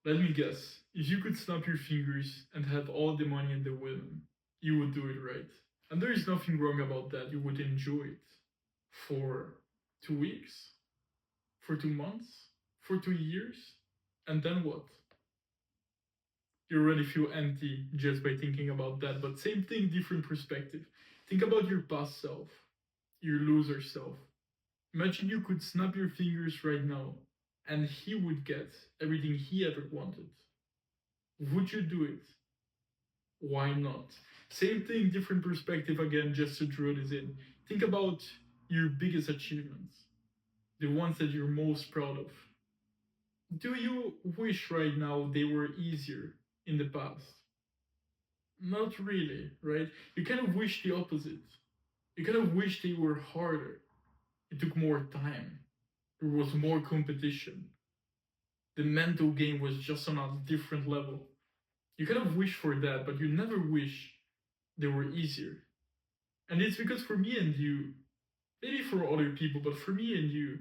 Let me guess. If you could snap your fingers and have all the money in the world, you would do it, right? And there is nothing wrong about that. You would enjoy it for 2 weeks, for 2 months, for 2 years, and then what? You already feel empty just by thinking about that. But same thing, different perspective. Think about your past self, your loser self. Imagine you could snap your fingers right now and he would get everything he ever wanted. Would you do it? Why not? Same thing, different perspective again, just to draw this in. Think about your biggest achievements, the ones that you're most proud of. Do you wish right now they were easier in the past? Not really, right? You kind of wish the opposite. You kind of wish they were harder. It took more time. There was more competition. The mental game was just on a different level. You kind of wish for that, but you never wish they were easier. And it's because for me and you, maybe for other people, but for me and you,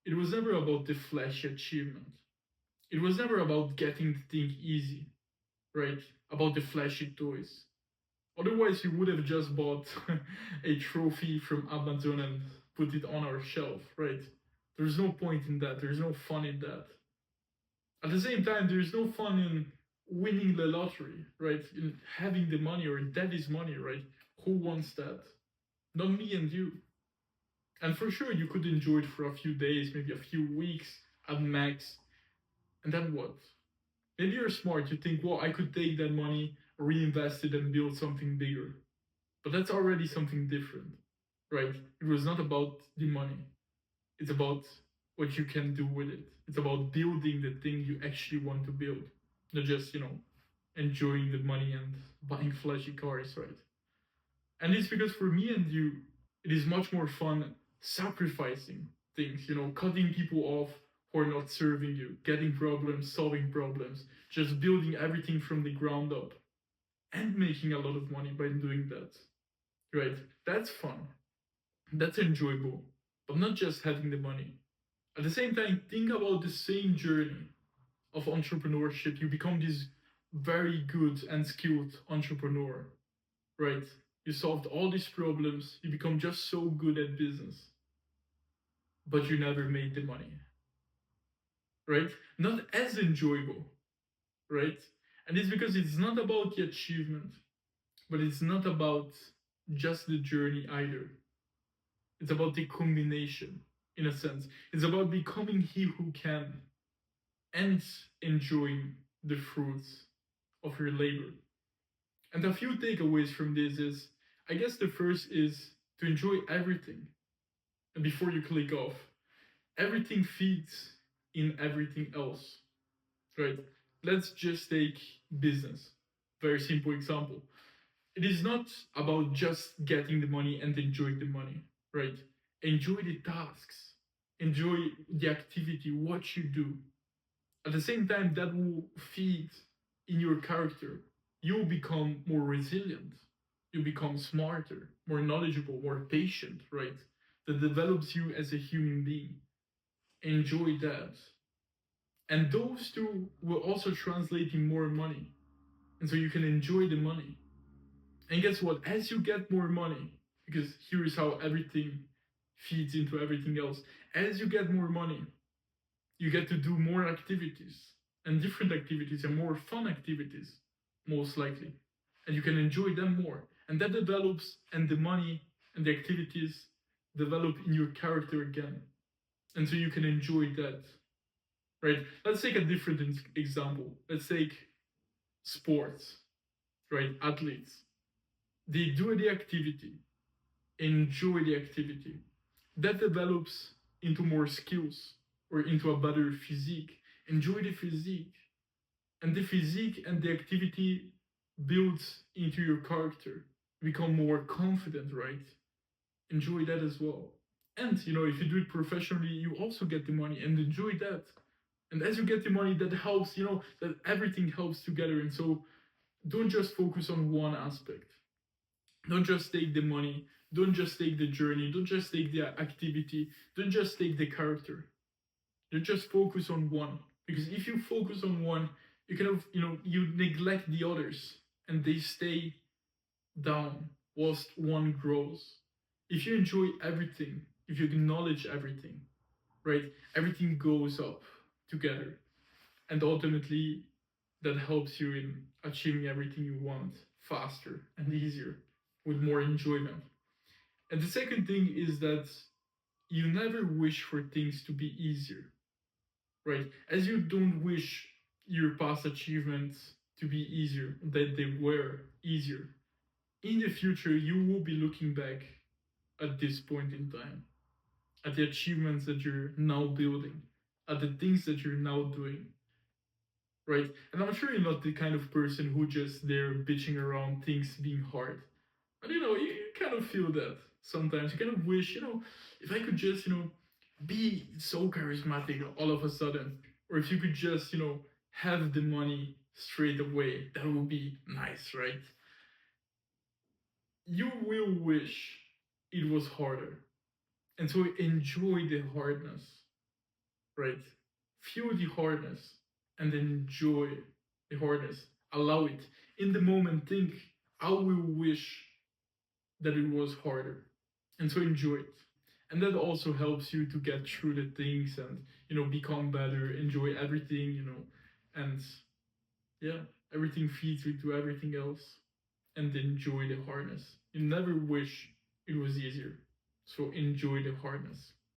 it was never about the flashy achievement. It was never about getting the thing easy, right? About the flashy toys. Otherwise, you would have just bought a trophy from Amazon and put it on our shelf, right? There's no point in that. There's no fun in that. At the same time, there's no fun in winning the lottery, right? In having the money or daddy's money, right? Who wants that? Not me and you. And for sure, you could enjoy it for a few days, maybe a few weeks at max. And then what? Maybe you're smart. You think, well, I could take that money, reinvest it, and build something bigger. But that's already something different, right? It was not about the money. It's about what you can do with it. It's about building the thing you actually want to build, not just, enjoying the money and buying flashy cars, right? And it's because for me and you, it is much more fun sacrificing things, cutting people off who are not serving you, getting problems, solving problems, just building everything from the ground up and making a lot of money by doing that, right? That's fun. That's enjoyable, but not just having the money. At the same time, think about the same journey of entrepreneurship. You become this very good and skilled entrepreneur, right? You solved all these problems, you become just so good at business, but you never made the money, right? Not as enjoyable, right? And it's because it's not about the achievement, but it's not about just the journey either. It's about the combination, in a sense. It's about becoming he who can and enjoying the fruits of your labor. And a few takeaways from this is I guess the first is to enjoy everything. And before you click off, everything feeds in everything else, right? Let's just take business. Very simple example. It is not about just getting the money and enjoying the money, right? Enjoy the tasks, enjoy the activity, what you do. At the same time, that will feed in your character. You'll become more resilient. You become smarter, more knowledgeable, more patient, right? That develops you as a human being. Enjoy that. And those two will also translate in more money. And so you can enjoy the money. And guess what? As you get more money, because here is how everything feeds into everything else, as you get more money, you get to do more activities and different activities and more fun activities, most likely. And you can enjoy them more. And that develops, and the money and the activities develop in your character again. And so you can enjoy that, right? Let's take a different example. Let's take sports, right? Athletes. They do the activity, enjoy the activity. That develops into more skills or into a better physique. Enjoy the physique. And the physique and the activity builds into your character. Become more confident, right? Enjoy that as well. And if you do it professionally, you also get the money and enjoy that. And as you get the money, that helps, that everything helps together. And so don't just focus on one aspect. Don't just take the money. Don't just take the journey. Don't just take the activity. Don't just take the character. Don't just focus on one Because if you focus on one, you kind of, you neglect the others and they stay down whilst one grows. If you enjoy everything, if you acknowledge everything, right, everything goes up together. And ultimately, that helps you in achieving everything you want faster and easier with more enjoyment. And the second thing is that you never wish for things to be easier, right? As you don't wish your past achievements to be easier, that they were easier. In the future, you will be looking back at this point in time, at the achievements that you're now building, at the things that you're now doing, right? And I'm sure you're not the kind of person who just there bitching around things being hard. But you kind of feel that sometimes. You kind of wish, if I could just, be so charismatic all of a sudden, or if you could just, have the money straight away, that would be nice, right? You will wish it was harder. And so enjoy the hardness, right? Feel the hardness and enjoy the hardness. Allow it. In the moment, think, I will wish that it was harder. And so enjoy it. And that also helps you to get through the things and, become better, enjoy everything, and yeah, everything feeds into everything else. And enjoy the hardness. You never wish it was easier. So enjoy the hardness.